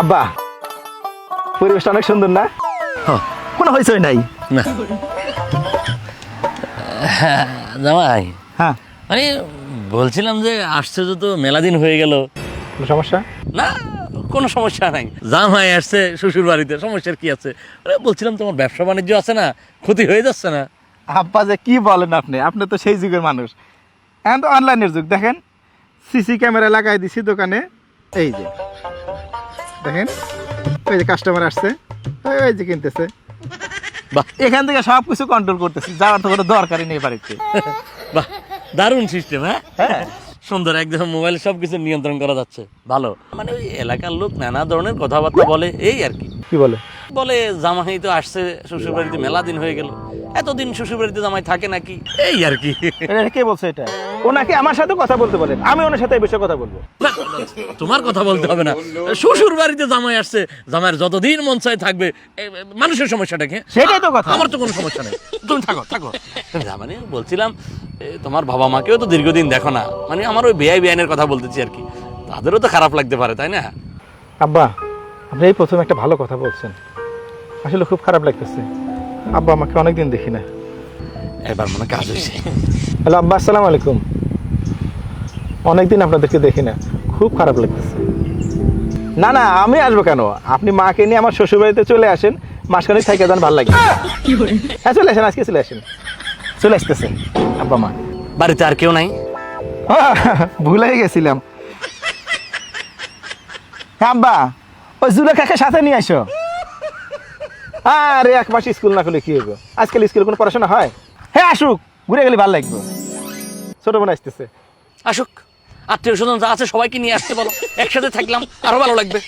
আব্বা পরিবেশটা অনেক সুন্দর না? কোনো হইচই নাই না জামাই, হ্যাঁ মানে বলছিলাম যে আসছে তো মেলা দিন হয়ে গেল। কোনো সমস্যা? না, কোনো সমস্যা নাই। জামাই আসছে শ্বশুর বাড়িতে, সমস্যার কি আছে? আরে বলছিলাম তোমার ব্যবসা বাণিজ্য আছে না, ক্ষতি হয়ে যাচ্ছে না? আব্বা যে কি বলেন আপনি, আপনি তো সেই যুগের মানুষ। এখন তো অনলাইনের যুগ, দেখেন সিসি ক্যামেরা লাগাই দিছি দোকানে, এই যে দেখেন ওই যে কাস্টমার আসছে, ওই যে কিনতেছে, বাহ এখান থেকে সব কিছু কন্ট্রোল করতেছি, যাওয়ার তো কোনো দরকারই নেই বাড়িতে। বাহ, দারুণ সিস্টেম। হ্যাঁ সুন্দর, একদম মোবাইলে সব কিছু নিয়ন্ত্রণ করা যাচ্ছে, ভালো। মানে ওই এলাকার লোক নানা ধরনের কথাবার্তা বলে, এই আর কি। কি বলে? বলে জামাই তো আসছে শ্বশুর বাড়িতে, মেলা দিন হয়ে গেল, এতদিন শ্বশুর বাড়িতে জামাই থাকে নাকি, এই আর কি। এটা কে বলছে এটা? ওনাকে আমার সাথে কথা বলতে বলেন, আমি ওনার সাথে এই বিষয়ে কথা বলবো। না, তোমার কথা বলতে হবে না, শ্বশুর বাড়িতে জামাই আসছে, জামাইয়ের যতদিন মন চায় থাকবে। মানুষের সমস্যাটা কি? সেটাই তো কথা। আমার তো কোনো সমস্যা নেই, তুমি থাকো থাকো। মানে বলছিলাম তোমার বাবা মাকেও তো দীর্ঘদিন দেখো না, মানে আমার ওই বেআই বেআইনের কথা বলতেছি আর কি, তাদেরও তো খারাপ লাগতে পারে, তাই না? আব্বা আপনি এই প্রথম একটা ভালো কথা বলছেন, আসলে খুব খারাপ লাগতেছে। আব্বা আমাকে অনেকদিন দেখি না। এবার মনে কাজ হয়েছে। হ্যালো আব্বা, আসসালামু আলাইকুম। অনেকদিন আপনাদেরকে দেখি না, খুব খারাপ লাগতেছে। না না, আমি আসবো কেন, আপনি মাকে নিয়ে আমার শ্বশুর বাড়িতে চলে আসেন, মাসখানেক থেকে যান, ভালো লাগে। হ্যাঁ চলে আসেন, আজকে চলে আসেন। চলে আসতেছে আব্বা মা। বাড়িতে আর কেউ নাই? ভুলেই গেছিলাম। হ্যাঁ আব্বা, ওই জুলেখাকে সাথে নিয়ে আসো। আরে এক মাস স্কুল না খুলে কি হইব, আজকাল স্কুলে কোনো পড়াশোনা হয়? হ্যাঁ আসুক, ঘুরে গেলে ভালো লাগবে। ছোট বোন আসতেছে। আসুক, আত্মীয় স্বজন যা আছে সবাইকে নিয়ে আসতে বলো, একসাথে থাকলাম আরো ভালো লাগবে।